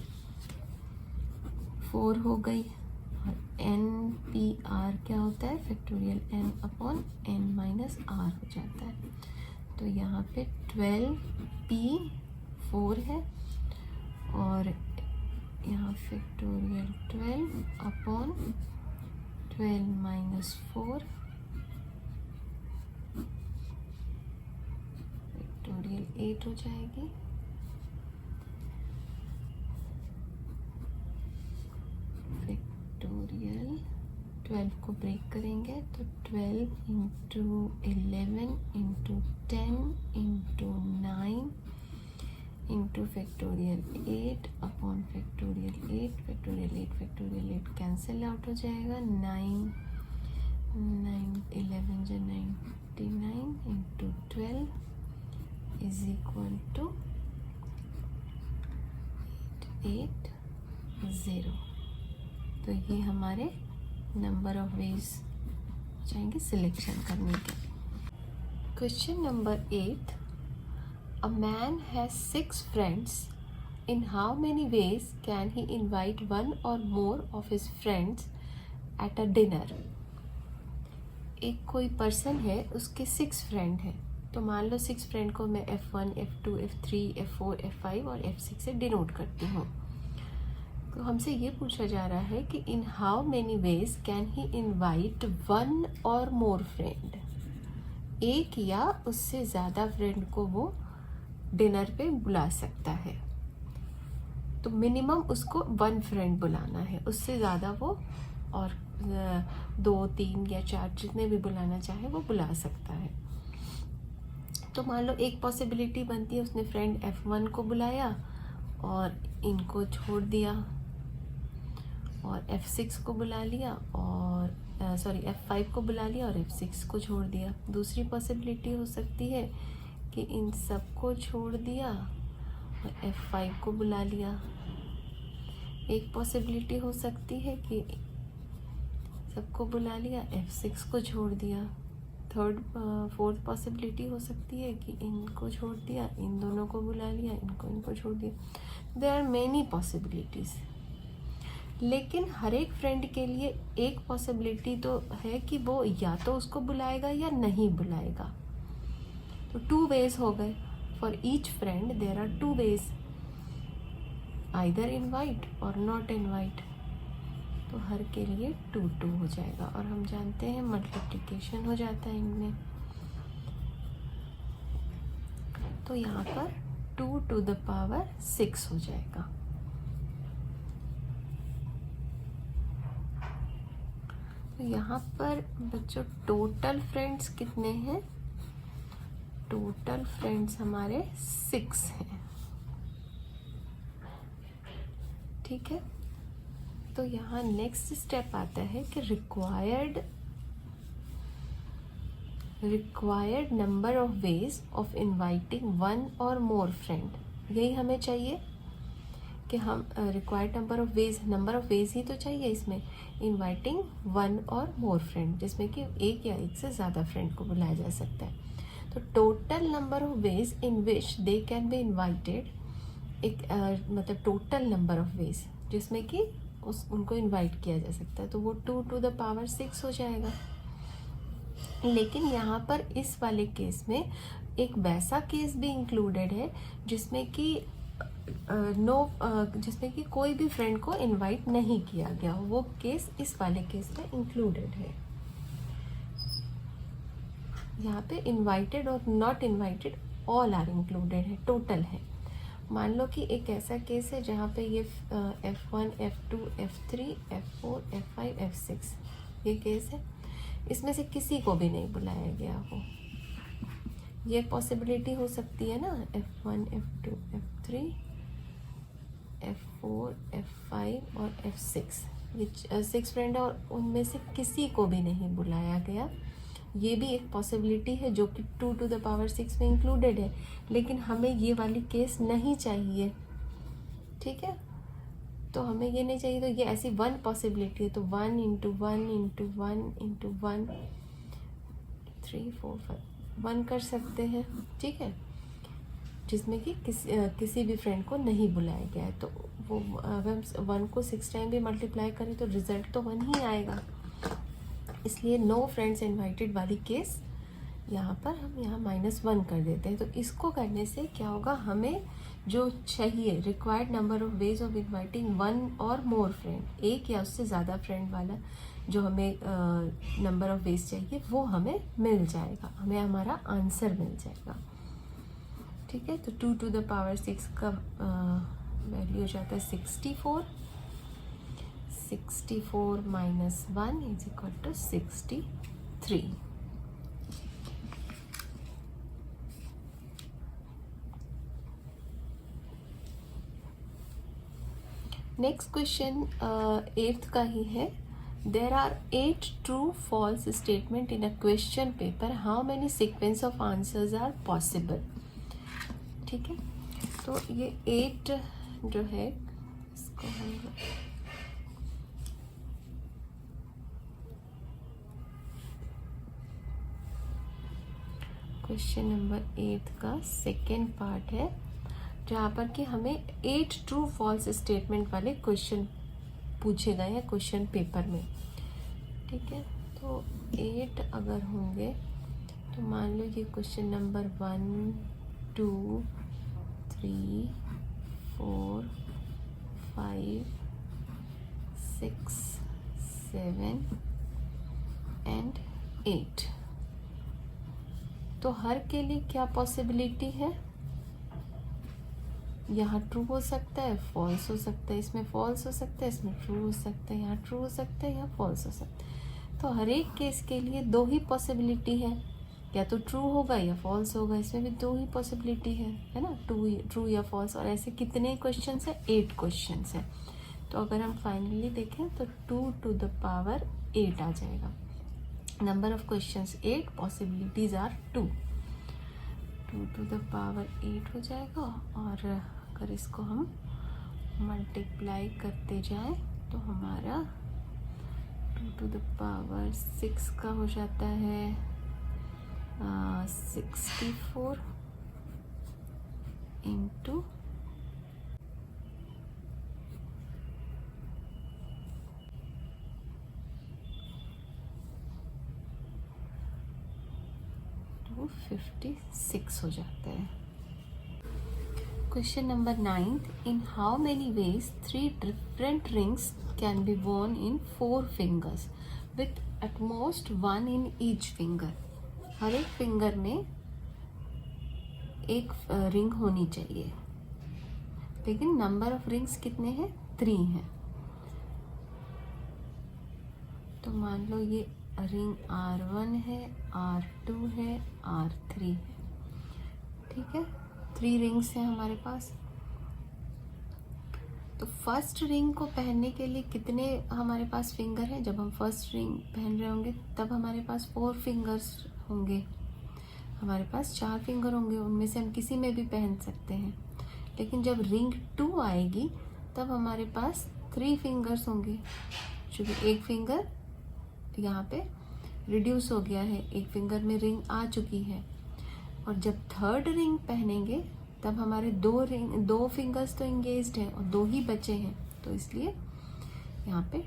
4 हो गई और NPR क्या होता है, factorial n upon n minus r हो जाता है। तो यहाँ पे 12P4 है और यहाँ फैक्टोरियल 12 अपॉन 12 माइनस 4 फैक्टोरियल 8 हो जाएगी। फैक्टोरियल 12 को ब्रेक करेंगे तो 12 into 11 into 10 into 9 into factorial 8 upon factorial 8, factorial 8 cancel out हो जाएगा। 9 11 जो 99 इंटू 12 इज इक्वल टू 880। तो ये हमारे नंबर ऑफ वेज जाएंगे सिलेक्शन करने के। Question number 8, a man has 6 friends, in how many ways can he invite 1 और more of his friends at a dinner. एक कोई पर्सन है, उसके 6 फ्रेंड हैं, तो मान लो 6 फ्रेंड को मैं F1, F2, F3, F4, F5 और F6 से डिनोट करती हूँ। तो हमसे ये पूछा जा रहा है कि इन how many ways can he invite one और मोर फ्रेंड, एक या उससे ज़्यादा फ्रेंड को वो डिनर पे बुला सकता है। तो मिनिमम उसको 1 फ्रेंड बुलाना है, उससे ज़्यादा वो और 2, 3 या 4 जितने भी बुलाना चाहे वो बुला सकता है। तो मान लो एक पॉसिबिलिटी बनती है, उसने फ्रेंड F1 को बुलाया और इनको छोड़ दिया, और F6 को बुला लिया और F5 को बुला लिया और F6 को छोड़ दिया। दूसरी पॉसिबिलिटी हो सकती है कि इन सबको छोड़ दिया और F5 को बुला लिया। एक पॉसिबिलिटी हो सकती है कि सबको बुला लिया, F6 को छोड़ दिया। फोर्थ पॉसिबिलिटी हो सकती है कि इनको छोड़ दिया, इन दोनों को बुला लिया, इनको छोड़ दिया। देयर आर मेनी पॉसिबिलिटीज़, लेकिन हर एक फ्रेंड के लिए एक पॉसिबिलिटी तो है कि वो या तो उसको बुलाएगा या नहीं बुलाएगा। तो 2 वेज हो गए। For each friend there are 2 ways, either invite or not invite. तो हर के लिए 2 हो जाएगा, और हम जानते हैं मल्टीप्लिकेशन हो जाता है इनमें। तो यहाँ पर 2 to the power 6 हो जाएगा। तो यहाँ पर बच्चों टोटल फ्रेंड्स कितने हैं? टोटल फ्रेंड्स हमारे 6 हैं। ठीक है, तो यहाँ नेक्स्ट स्टेप आता है कि required number of ways of inviting 1 और मोर फ्रेंड। यही हमें चाहिए कि हम रिक्वायर्ड नंबर ऑफ वेज ही तो चाहिए इसमें, इनवाइटिंग 1 और मोर फ्रेंड, जिसमें कि एक या एक से ज़्यादा फ्रेंड को बुलाया जा सकता है। तो total number of ways in which they can be invited, एक मतलब टोटल नंबर ऑफ वेज जिसमें कि उनको इनवाइट किया जा सकता है, तो वो 2 to the power 6 हो जाएगा। लेकिन यहाँ पर इस वाले केस में एक वैसा केस भी इंक्लूडेड है जिसमें कि जिसमें कि कोई भी फ्रेंड को इनवाइट नहीं किया गया, वो केस इस वाले केस में इंक्लूडेड है। यहाँ पे इनवाइटेड और not invited all are included है, टोटल है। मान लो कि एक ऐसा केस है जहाँ पे ये F1, F2, F3, F4, F5, F6 ये केस है, इसमें से किसी को भी नहीं बुलाया गया हो। ये पॉसिबिलिटी हो सकती है ना, F1, F2, F3, F4, F5 और F6, ये 6 फ्रेंड है और उनमें से किसी को भी नहीं बुलाया गया। ये भी एक पॉसिबिलिटी है जो कि 2 to the power 6 में इंक्लूडेड है, लेकिन हमें ये वाली केस नहीं चाहिए। ठीक है, तो हमें ये नहीं चाहिए, तो ये ऐसी 1 पॉसिबिलिटी है, तो 1 into 1 into 1 into 1 3 4 5 1 कर सकते हैं। ठीक है, जिसमें कि किसी भी फ्रेंड को नहीं बुलाया गया है, तो वो अगर हम 1 को 6 टाइम भी मल्टीप्लाई करें तो रिजल्ट तो 1 ही आएगा। इसलिए नो फ्रेंड्स इनवाइटेड वाली केस यहाँ पर हम यहाँ -1 कर देते हैं। तो इसको करने से क्या होगा, हमें जो चाहिए required number of ways of inviting 1 और मोर फ्रेंड, एक या उससे ज़्यादा फ्रेंड वाला जो हमें नंबर ऑफ वेज चाहिए वो हमें मिल जाएगा, हमें हमारा आंसर मिल जाएगा। ठीक है, तो 2 to the power 6 का वैल्यू हो जाता है 64। 64 minus 1 is equal to 63। Next question 8th का ही है। There are 8 true false statement in a question paper, how many sequence of answers are possible. ठीक है, तो ये 8 जो है इसको हम क्वेश्चन नंबर 8 का सेकेंड पार्ट है, जहाँ पर कि हमें 8 ट्रू फॉल्स स्टेटमेंट वाले क्वेश्चन पूछे गए हैं क्वेश्चन पेपर में। ठीक है, तो 8 अगर होंगे तो मान लो ये क्वेश्चन नंबर 1 2 3 4 5 6 7 एंड 8। तो हर के लिए क्या पॉसिबिलिटी है, यहाँ ट्रू हो सकता है, फॉल्स हो सकता है, इसमें फॉल्स हो सकता है, इसमें ट्रू हो सकता है, यहाँ ट्रू हो सकता है, यहाँ फॉल्स हो सकता है। तो हर एक केस के लिए दो ही पॉसिबिलिटी है, या तो ट्रू होगा या फॉल्स होगा। इसमें भी दो ही पॉसिबिलिटी है ना, ट्रू या फॉल्स। और ऐसे कितने क्वेश्चंस है, 8 क्वेश्चंस है। तो अगर हम फाइनली देखें तो 2 to the power 8 आ जाएगा। Number of questions 8, possibilities are 2 to the power 8 हो जाएगा। और अगर इसको हम मल्टीप्लाई करते जाएं तो हमारा 2 to the power 6 का हो जाता है 64 इंटू 256 हो जाता है। Question number 9, in how many ways 3 different rings can be worn in 4 fingers with at most 1 in each finger. हर एक फिंगर में एक रिंग होनी चाहिए, लेकिन नंबर ऑफ रिंग्स कितने हैं, 3 हैं। तो मान लो ये रिंग R1 है, R2 है, R3 है, ठीक है। 3 रिंग्स हैं हमारे पास। तो फर्स्ट रिंग को पहनने के लिए कितने हमारे पास फिंगर हैं, जब हम फर्स्ट रिंग पहन रहे होंगे तब हमारे पास 4 फिंगर्स होंगे, हमारे पास 4 फिंगर होंगे, उनमें से हम किसी में भी पहन सकते हैं। लेकिन जब रिंग 2 आएगी तब हमारे पास 3 फिंगर्स होंगे, क्योंकि एक फिंगर यहाँ पे रिड्यूस हो गया है, एक फिंगर में रिंग आ चुकी है। और जब थर्ड रिंग पहनेंगे तब हमारे 2 फिंगर्स तो इंगेज्ड हैं और 2 ही बचे हैं, तो इसलिए यहाँ पे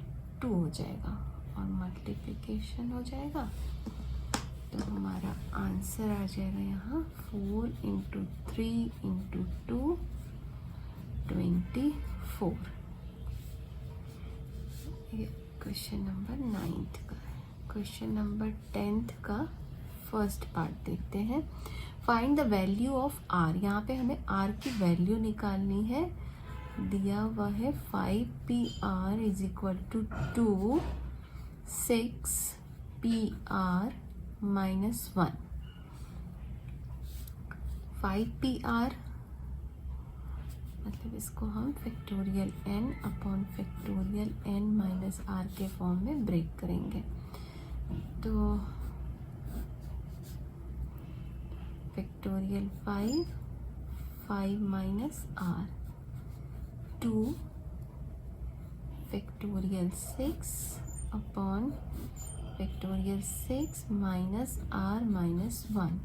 2 हो जाएगा और मल्टीप्लिकेशन हो जाएगा। तो हमारा आंसर आ जाएगा यहाँ 4 × 3 × 2 24। ये क्वेश्चन नंबर 9th का है। क्वेश्चन नंबर 10th का फर्स्ट पार्ट देखते हैं। Find the value of R। यहाँ पे हमें R की वैल्यू निकालनी है। दिया हुआ है 5PR = 2 6PR - 1। 5PR मतलब इसको हम फैक्टोरियल n/n-r के फॉर्म में ब्रेक करेंगे। तो factorial 5 - r 2 factorial 6 upon factorial 6 - r - 1।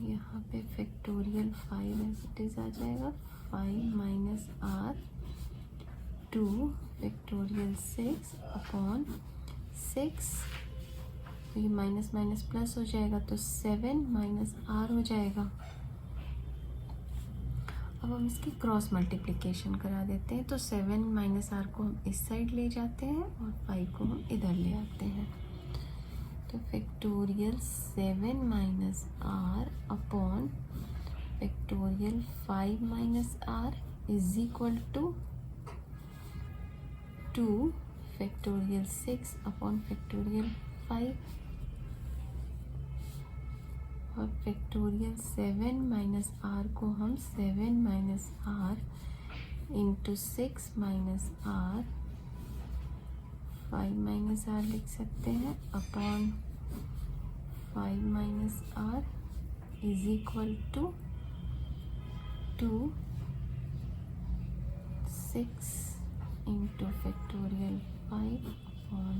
यहाँ पे फैक्टोरियल 5 एज इट इज आ जाएगा, 5 - r 2 फैक्टोरियल 6 अपॉन 6, ये माइनस माइनस प्लस हो जाएगा तो 7 - r हो जाएगा। अब हम इसकी क्रॉस मल्टीप्लिकेशन करा देते हैं। तो 7 - r को हम इस साइड ले जाते हैं और 5 को हम इधर ले आते हैं। तो factorial 7 - r upon factorial 5 - r is equal to 2 factorial 6 upon factorial 5 और फैक्टोरियल 7 - r को हम 7 - r इंटू 6 - r 5 - r लिख सकते हैं upon 5 - r is equal to 2 6 into factorial 5 upon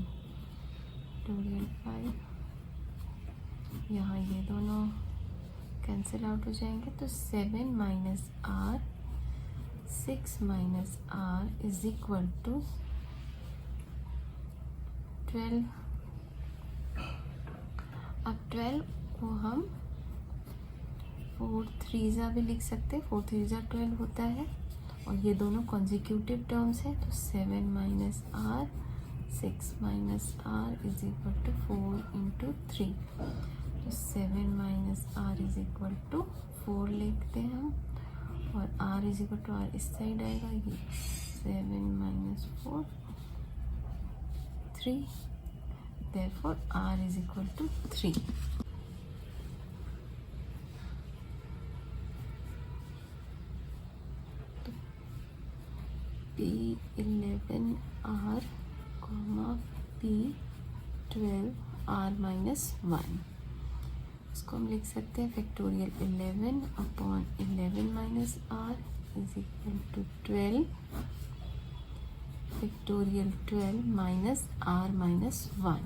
factorial 5। यहाँ ये दोनों कैंसिल आउट हो जाएंगे तो 7 - r 6 - r is equal to 12, अब 12 को हम 4 3 भी लिख सकते हैं, 4 3 12 होता है, और ये दोनों कॉन्जिक्यूटिव टर्म्स है, तो 7 minus r 6 minus r is equal to 4 into 3, तो 7 minus r is equal to 4 लिखते हैं हम, और r is equal to r इस साइड आएगा, ये 7 minus 4 3, therefore r is equal to 3. P11r, P12r minus 1, इसको हम लिख सकते हैं factorial 11 upon 11 minus r is equal to 12 factorial 12 minus r minus 1।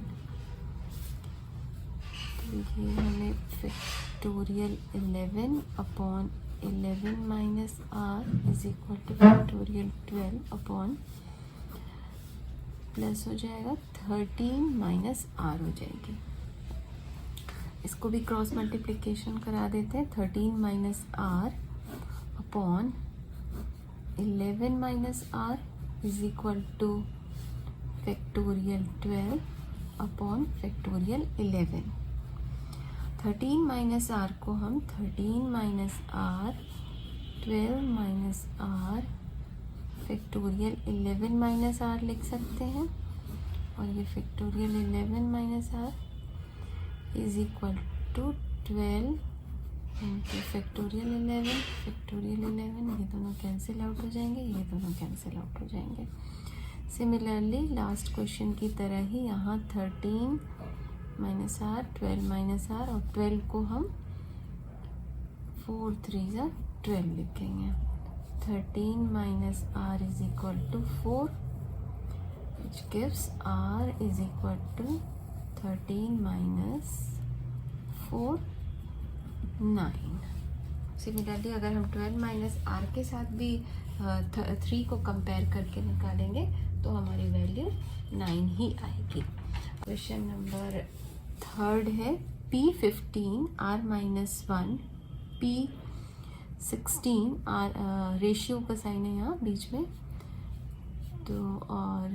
तो ये हमें factorial 11 upon 11 minus r is equal to factorial 12 upon plus हो जाएगा 13 माइनस r हो जाएगी। इसको भी क्रॉस मल्टीप्लिकेशन करा देते हैं, 13 minus r upon 11 minus r is equal to factorial 12 upon factorial 11। 13 minus r को हम 13 minus r 12 minus r factorial 11 minus r लिख सकते हैं, और ये factorial 11 minus r is equal to 12 into factorial 11 factorial 11, ये दोनों कैंसिल आउट हो जाएंगे, ये दोनों कैंसिल आउट हो जाएंगे। सिमिलरली लास्ट क्वेश्चन की तरह ही यहाँ 13 माइनस आर 12 माइनस आर, और 12 को हम 4 3 12 लिखेंगे। 13 minus r is equal to 4 which gives r is equal to 13 minus 4 9। Similarly अगर हम 12 माइनस आर के साथ भी 3 को कंपेयर करके निकालेंगे तो हमारी वैल्यू 9 ही आएगी। क्वेश्चन नंबर 3 है P15 r minus 1 P16 r ratio का साइन है यहाँ बीच में, तो और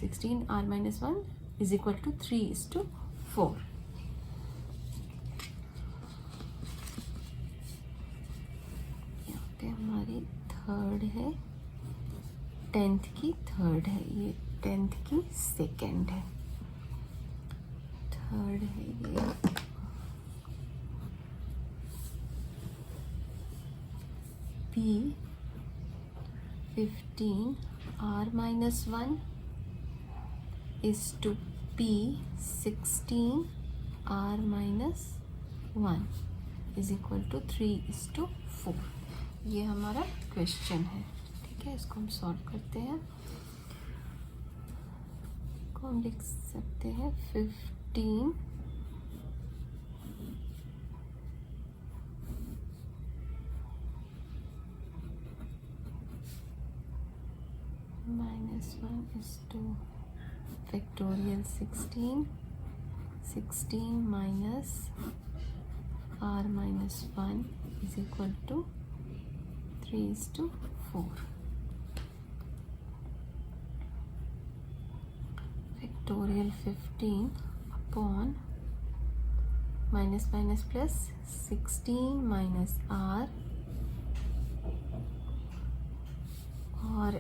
16 r minus 1 is equal to 3:4। हमारी 3rd है, 10th की 3rd है, ये 10th की 2nd है, 3rd है ये P15 r minus 1 is to P16 r minus 1 is equal to 3:4। ये हमारा क्वेश्चन है, ठीक है। इसको हम सॉल्व करते हैं, को हम लिख सकते हैं 15 minus 1 is to factorial 16 minus r minus 1 is equal to 3:4। factorial 15 upon minus minus plus 16 minus r, और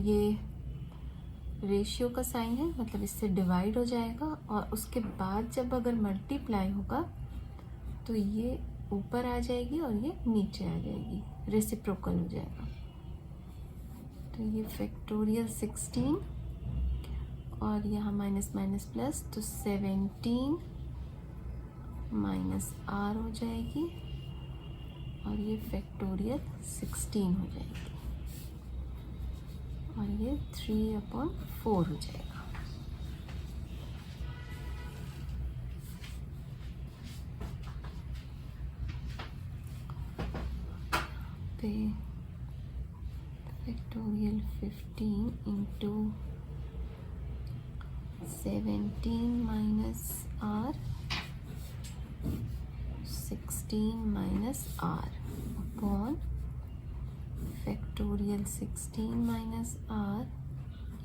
ये रेशियो का साइन है, मतलब इससे डिवाइड हो जाएगा, और उसके बाद जब अगर मल्टीप्लाई होगा तो ये ऊपर आ जाएगी और ये नीचे आ जाएगी, रेसिप्रोकल हो जाएगा। तो ये फैक्टोरियल 16 और यहाँ माइनस माइनस प्लस, तो 17 माइनस आर हो जाएगी, और ये फैक्टोरियल 16 हो जाएगी, और ये 3/4 हो जाएगा। पे factorial 15 into 17 minus r, 16 minus r upon factorial 16 minus r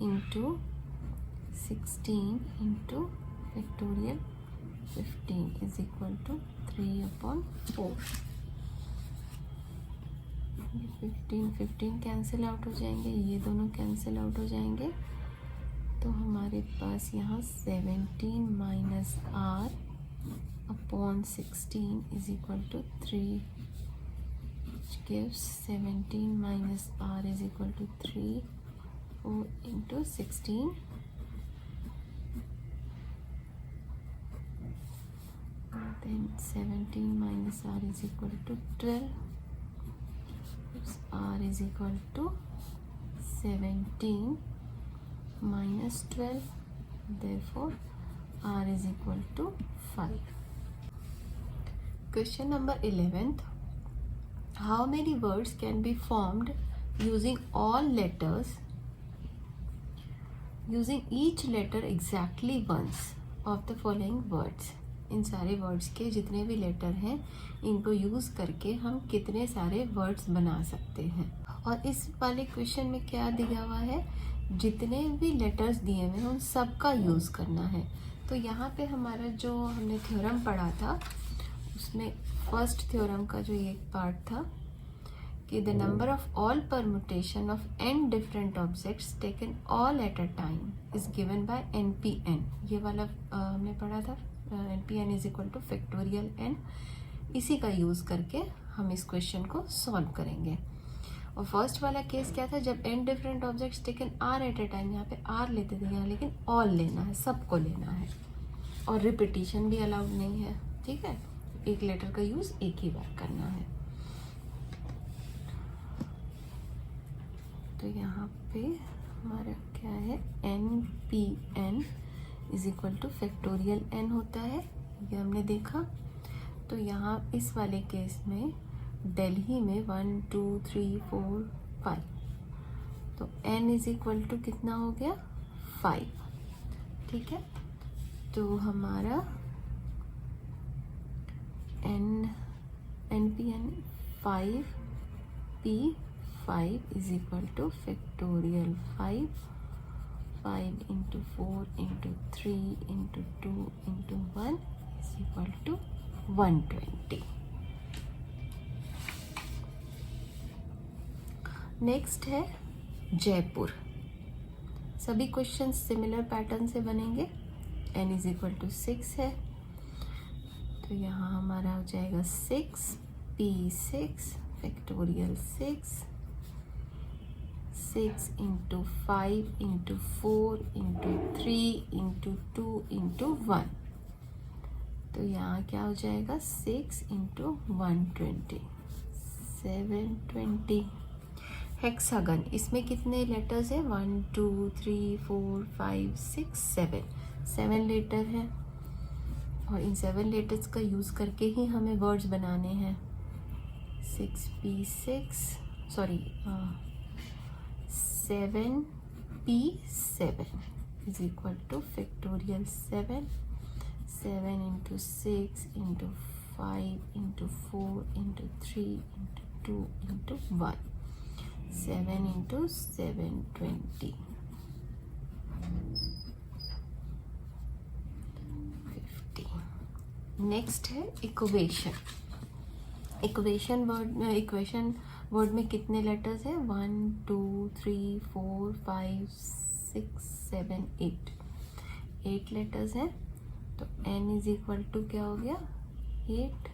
into 16 into factorial 15 is equal to 3/4। 15 cancel out हो जाएंगे, ये दोनों कैंसिल आउट हो जाएंगे, तो हमारे पास यहाँ 17 minus r upon 16 is equal to 3, which gives 17 minus r is equal to 3, 4 into 16, and then 17 minus r is equal to 12, r is equal to 17 minus 12, therefore r is equal to 5। Question number 11th, how many words can be formed using all letters, using each letter exactly once of the following words? इन सारे वर्ड्स के जितने भी लेटर हैं इनको यूज़ करके हम कितने सारे वर्ड्स बना सकते हैं। और इस वाले क्वेश्चन में क्या दिया हुआ है, जितने भी लेटर्स दिए हुए हैं उन सब का यूज़ करना है। तो यहाँ पे हमारा जो हमने थ्योरम पढ़ा था उसमें फर्स्ट थ्योरम का जो ये पार्ट था कि the number of all permutation of n different objects taken all at a time is given by npn, ये वाला हमने पढ़ा था। npn is equal to factorial n, इसी का यूज़ करके हम इस क्वेश्चन को सॉल्व करेंगे। और फर्स्ट वाला केस क्या था, जब n different objects taken r at a time, यहाँ पे r लेते थे, यहाँ लेकिन ऑल लेना है, सबको लेना है, और रिपीटिशन भी अलाउड नहीं है। ठीक है, एक लेटर का यूज़ एक ही बार करना है। तो यहाँ पे हमारा क्या है, npn is equal to factorial n होता है, ये हमने देखा। तो यहाँ इस वाले केस में दिल्ली में 1 2 3 4 5, तो n इज इक्वल टू कितना हो गया, 5। ठीक है, तो हमारा npn 5p5 is equal to factorial 5 into 4 into 3 into 2 into 1 is equal to 120। Next है जयपुर। सभी क्वेश्चन सिमिलर पैटर्न से बनेंगे। n इज इक्वल टू 6 है, तो यहाँ हमारा हो जाएगा 6p6 factorial 6 into 5 into 4 into 3 into 2 into 1, तो यहाँ क्या हो जाएगा 6 इंटू 120, 720। हेक्सागन, इसमें कितने लेटर्स हैं, 1 2 3 4 5 6 7 लेटर हैं, और इन 7 लेटर्स का यूज़ करके ही हमें वर्ड्स बनाने हैं। 7p7 is equal to factorial 7 into 6 into 5 into 4 into 3 into 2 into 1, 7 into 720, 50। Next है इक्वेशन। इक्वेशन वर्ड में कितने लेटर्स हैं, 1 2 3 4 5 6 7 8 लेटर्स हैं। तो n इज इक्वल टू क्या हो गया, 8,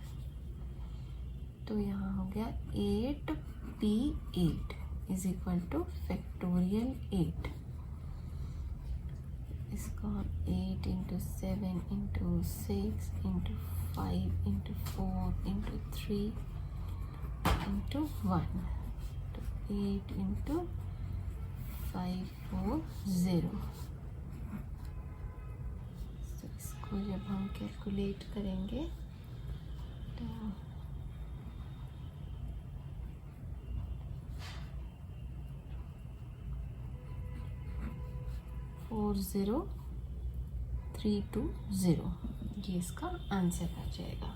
तो यहाँ हो गया 8p8 is equal to factorial 8। इसको हम 8 into 7 into 6 into 5 into 4 into 3 into 1, तो 8 इंटू 540। तो इसको जब हम कैलकुलेट करेंगे तो 40 320, ये इसका आंसर आ जाएगा।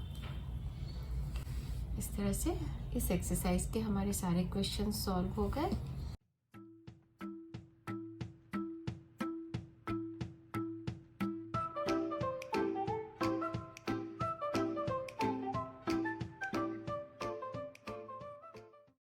इस तरह से इस एक्सरसाइज के हमारे सारे क्वेश्चन सॉल्व हो गए।